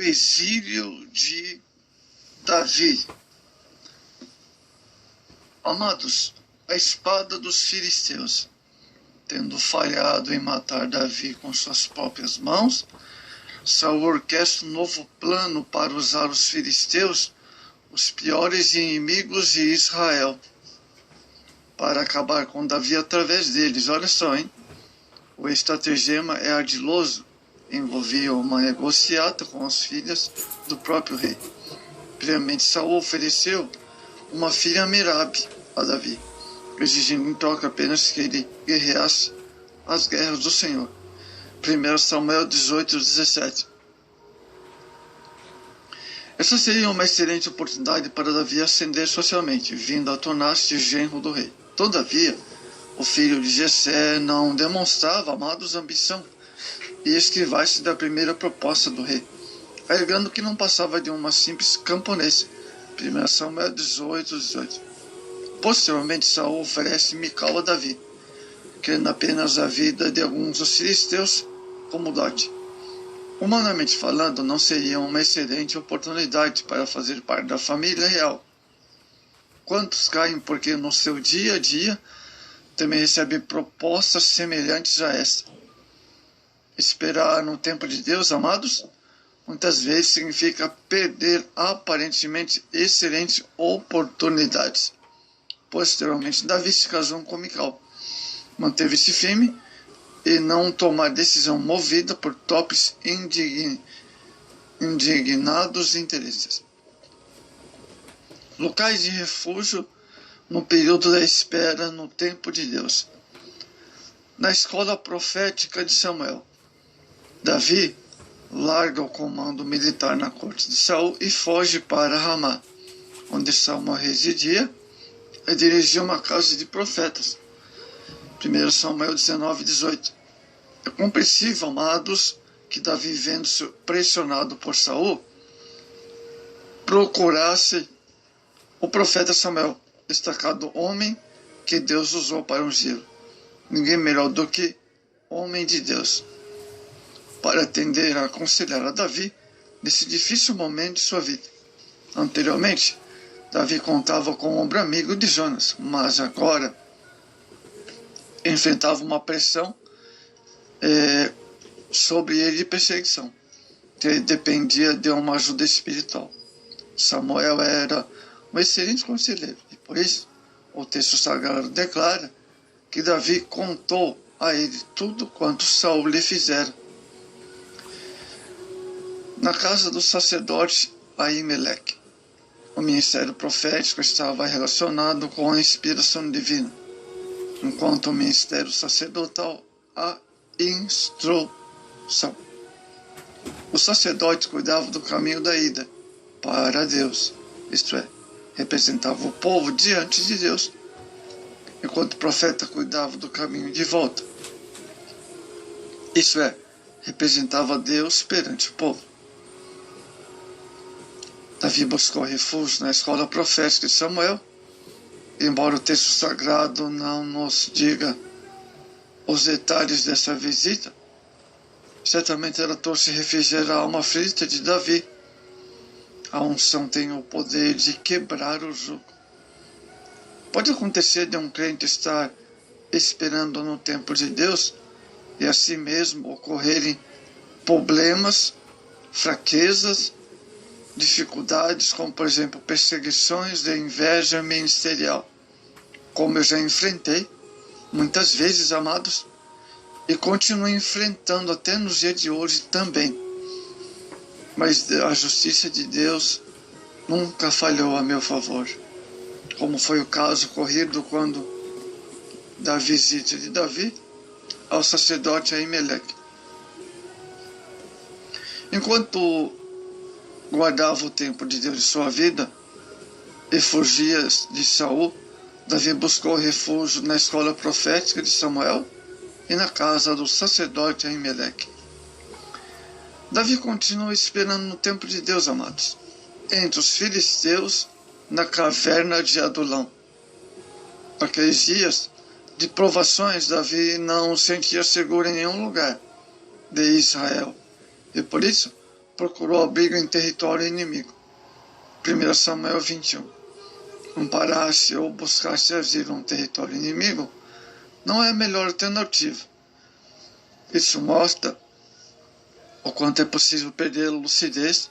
o exílio de Davi. Amados, a espada dos filisteus, tendo falhado em matar Davi com suas próprias mãos, Saul orquestra um novo plano para usar os filisteus, os piores inimigos de Israel, para acabar com Davi através deles. Olha só, hein? O estratagema é ardiloso, envolvia uma negociata com as filhas do próprio rei. Primeiramente, Saul ofereceu uma filha Merabe a Davi, exigindo em troca apenas que ele guerreasse as guerras do Senhor. 1 Samuel 18:17. Essa seria uma excelente oportunidade para Davi ascender socialmente, vindo a tornar-se genro do rei. Todavia, o filho de Jessé não demonstrava, amados, ambição e esquivar-se da primeira proposta do rei, alegando que não passava de uma simples camponesa. 1 Samuel 18:18. Posteriormente, Saul oferece Mical a Davi, querendo apenas a vida de alguns dos filisteus como dote. Humanamente falando, não seria uma excelente oportunidade para fazer parte da família real. Quantos caem porque no seu dia a dia também recebem propostas semelhantes a essa? Esperar no tempo de Deus, amados, muitas vezes significa perder aparentemente excelentes oportunidades. Posteriormente, Davi se casou com Mical, manteve-se firme e não tomar decisão movida por topes indignados interesses. Locais de refúgio no período da espera no tempo de Deus. Na escola profética de Samuel, Davi larga o comando militar na corte de Saul e foge para Ramá, onde Samuel residia e dirigia uma casa de profetas. 1 Samuel 19:18. É compreensível, amados, que Davi, vendo-se pressionado por Saul, procurasse o profeta Samuel, destacado homem que Deus usou para ungir. Ninguém melhor do que homem de Deus, para atender a aconselhar a Davi nesse difícil momento de sua vida. Anteriormente, Davi contava com um ombro amigo de Jonas, mas agora enfrentava uma pressão sobre ele de perseguição, que dependia de uma ajuda espiritual. Samuel era um excelente conselheiro, e por isso o texto sagrado declara que Davi contou a ele tudo quanto Saul lhe fizera. Na casa do sacerdote Aimeleque, o ministério profético estava relacionado com a inspiração divina, enquanto o ministério sacerdotal, a instrução. O sacerdote cuidava do caminho da ida para Deus, isto é, representava o povo diante de Deus, enquanto o profeta cuidava do caminho de volta, isto é, representava Deus perante o povo. Davi buscou refúgio na escola profética de Samuel, embora o texto sagrado não nos diga os detalhes dessa visita. Certamente ela trouxe refrigério à alma aflita de Davi. A unção tem o poder de quebrar o jugo. Pode acontecer de um crente estar esperando no tempo de Deus e assim mesmo ocorrerem problemas, fraquezas, dificuldades, como por exemplo perseguições de inveja ministerial, como eu já enfrentei muitas vezes, amados, e continuo enfrentando até nos dias de hoje também. Mas a justiça de Deus nunca falhou a meu favor, como foi o caso ocorrido quando da visita de Davi ao sacerdote Aimeleque. Enquanto guardava o tempo de Deus em sua vida e fugia de Saul, Davi buscou refúgio na escola profética de Samuel e na casa do sacerdote Aimeleque. Davi continua esperando no tempo de Deus, amados, entre os filisteus, na caverna de Adulão. Naqueles dias de provações, Davi não se sentia seguro em nenhum lugar de Israel, e por isso procurou abrigo em território inimigo. 1 Samuel 21. Amparar-se ou buscar-se asilo um território inimigo não é a melhor alternativa. Isso mostra o quanto é possível perder a lucidez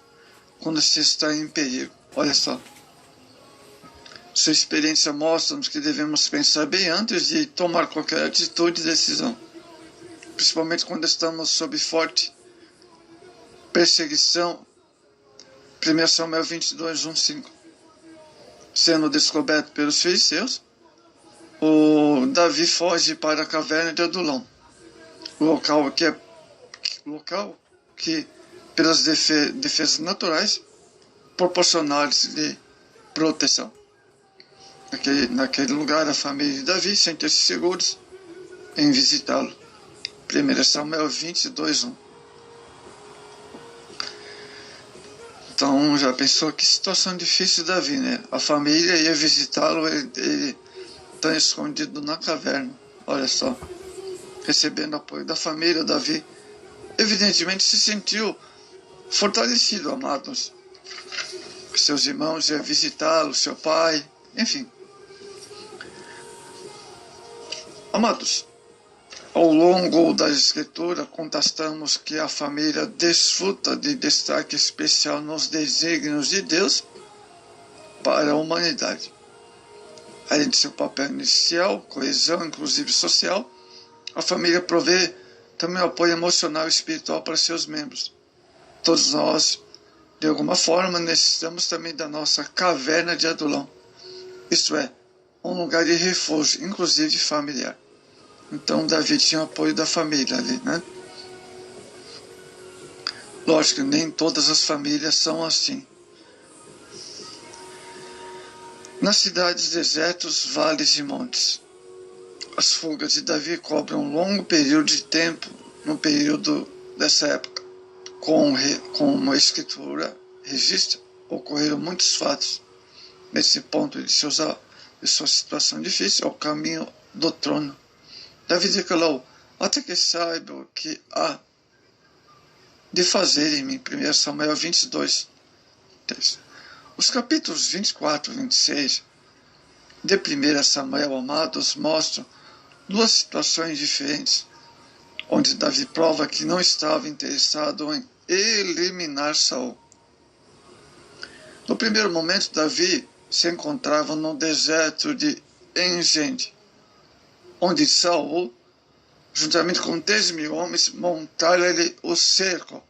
quando se está em perigo. Olha só. Sua experiência mostra-nos que devemos pensar bem antes de tomar qualquer atitude e decisão, principalmente quando estamos sob forte perseguição. 1 Samuel 22, 1-5. Sendo descoberto pelos filisteus, o Davi foge para a caverna de Adulão, local que pelas defesas naturais, proporcionaram-lhe proteção. Naquele lugar, a família de Davi sentia-se seguros em visitá-lo. 1 Samuel 22, 1. Então, já pensou que situação difícil Davi, né? A família ia visitá-lo, ele está escondido na caverna. Olha só. Recebendo apoio da família, Davi evidentemente se sentiu fortalecido, amados. Seus irmãos iam visitá-lo, seu pai, enfim. Amados, ao longo da Escritura, constatamos que a família desfruta de destaque especial nos desígnios de Deus para a humanidade. Além de seu papel inicial, coesão, inclusive social, a família provê também apoio emocional e espiritual para seus membros. Todos nós, de alguma forma, necessitamos também da nossa caverna de Adulão, isto é, um lugar de refúgio, inclusive familiar. Então, Davi tinha o apoio da família ali, né? Lógico, nem todas as famílias são assim. Nas cidades, desertos, vales e montes, as fugas de Davi cobrem um longo período de tempo no período dessa época. Como a Escritura registra, ocorreram muitos fatos. Nesse ponto de sua situação difícil, ao caminho do trono, Davi declarou: até que saiba o que há de fazer em mim. 1 Samuel 22, 3. Os capítulos 24 e 26 de 1 Samuel, amados, mostram duas situações diferentes, onde Davi prova que não estava interessado em eliminar Saul. No primeiro momento, Davi se encontrava no deserto de Engedi, onde Saul, juntamente com 10.000 homens, montaram-lhe o cerco,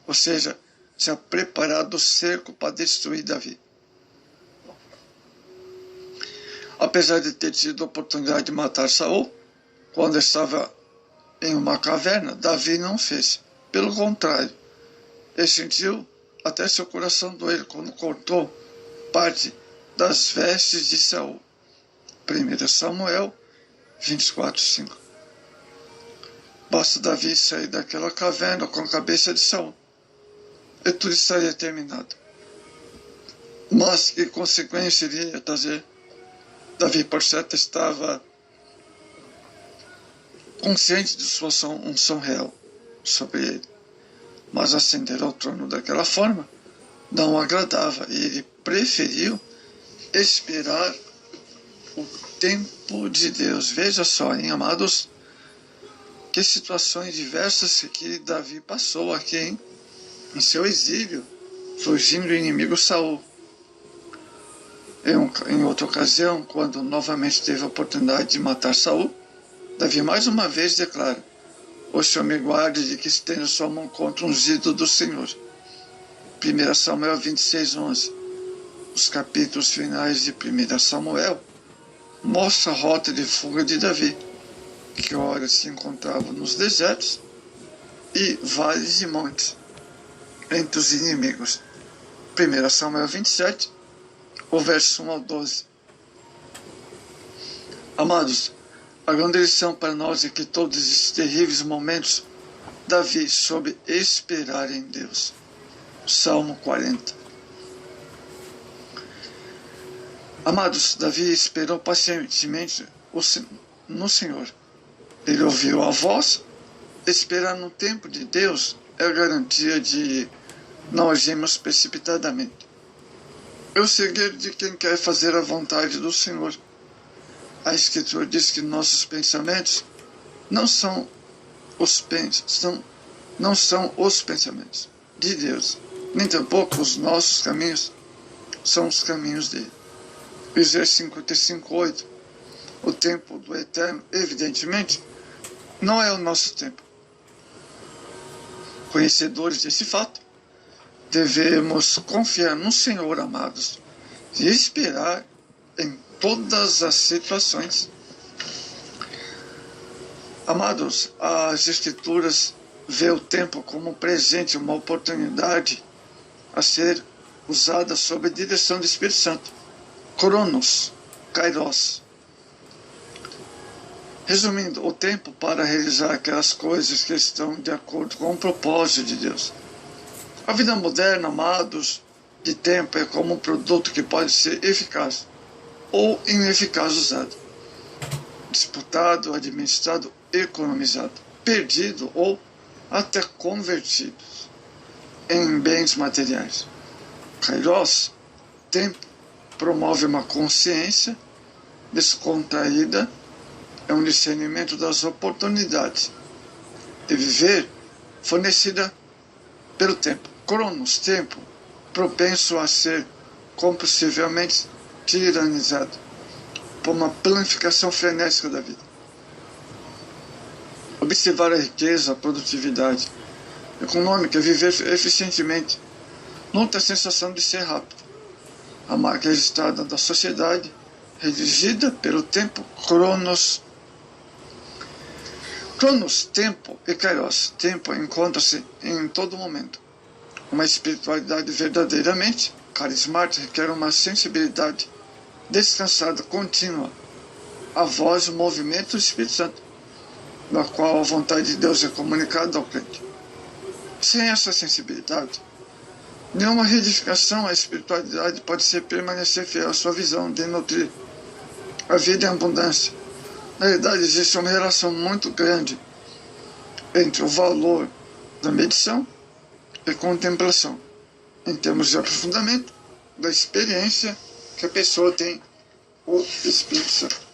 ou seja, tinha preparado o cerco para destruir Davi. Apesar de ter tido a oportunidade de matar Saul, quando estava em uma caverna, Davi não fez. Pelo contrário, ele sentiu até seu coração doer quando cortou parte das vestes de Saul. 1 Samuel 24, 5. Basta Davi sair daquela caverna com a cabeça de Saul, e tudo estaria terminado. Mas que consequência iria trazer? Davi, por certo, estava consciente de sua unção real sobre ele. Mas ascender ao trono daquela forma não o agradava, e ele preferiu esperar o tempo de Deus. Veja só, hein, amados, que situações diversas que Davi passou aqui, hein? Em seu exílio, fugindo do inimigo Saul. Em outra ocasião, quando novamente teve a oportunidade de matar Saul, Davi mais uma vez declara: o Senhor me guarde de que estenda sua mão contra o ungido do Senhor. 1 Samuel 26, 11. Os capítulos finais de 1 Samuel mostram a rota de fuga de Davi, que ora se encontrava nos desertos e vales e montes, entre os inimigos. 1 Samuel 27, o verso 1 ao 12. Amados, a grande lição para nós é que todos esses terríveis momentos, Davi soube esperar em Deus. Salmo 40. Amados, Davi esperou pacientemente no Senhor. Ele ouviu a voz. Esperar no tempo de Deus é a garantia de não agimos precipitadamente. É o segredo de quem quer fazer a vontade do Senhor. A Escritura diz que nossos pensamentos não são os pensamentos de Deus, nem tampouco os nossos caminhos são os caminhos dele. Isaías 55:8. O tempo do Eterno, evidentemente, não é o nosso tempo. Conhecedores desse fato, devemos confiar no Senhor, amados, e esperar em todas as situações. Amados, as Escrituras vê o tempo como um presente, uma oportunidade a ser usada sob a direção do Espírito Santo. Cronos, Kairos. Resumindo, o tempo para realizar aquelas coisas que estão de acordo com o propósito de Deus. A vida moderna, amados, de tempo é como um produto que pode ser eficaz ou ineficaz usado, disputado, administrado, economizado, perdido ou até convertido em bens materiais. Kairos, tempo, promove uma consciência descontraída, é um discernimento das oportunidades de viver fornecida pelo tempo. Cronos, tempo, propenso a ser compulsivamente tiranizado por uma planificação frenética da vida. Observar a riqueza, a produtividade econômica, viver eficientemente, não tem a sensação de ser rápido. A marca registrada da sociedade, redigida pelo tempo, Cronos. Cronos, tempo, e Kairos, tempo, encontra-se em todo momento. Uma espiritualidade verdadeiramente carismática requer uma sensibilidade descansada, contínua, a voz e o movimento do Espírito Santo, na qual a vontade de Deus é comunicada ao crente. Sem essa sensibilidade, nenhuma reedificação à espiritualidade pode permanecer fiel à sua visão de nutrir a vida em abundância. Na realidade, existe uma relação muito grande entre o valor da medição e contemplação, em termos de aprofundamento da experiência que a pessoa tem o Espírito Santo.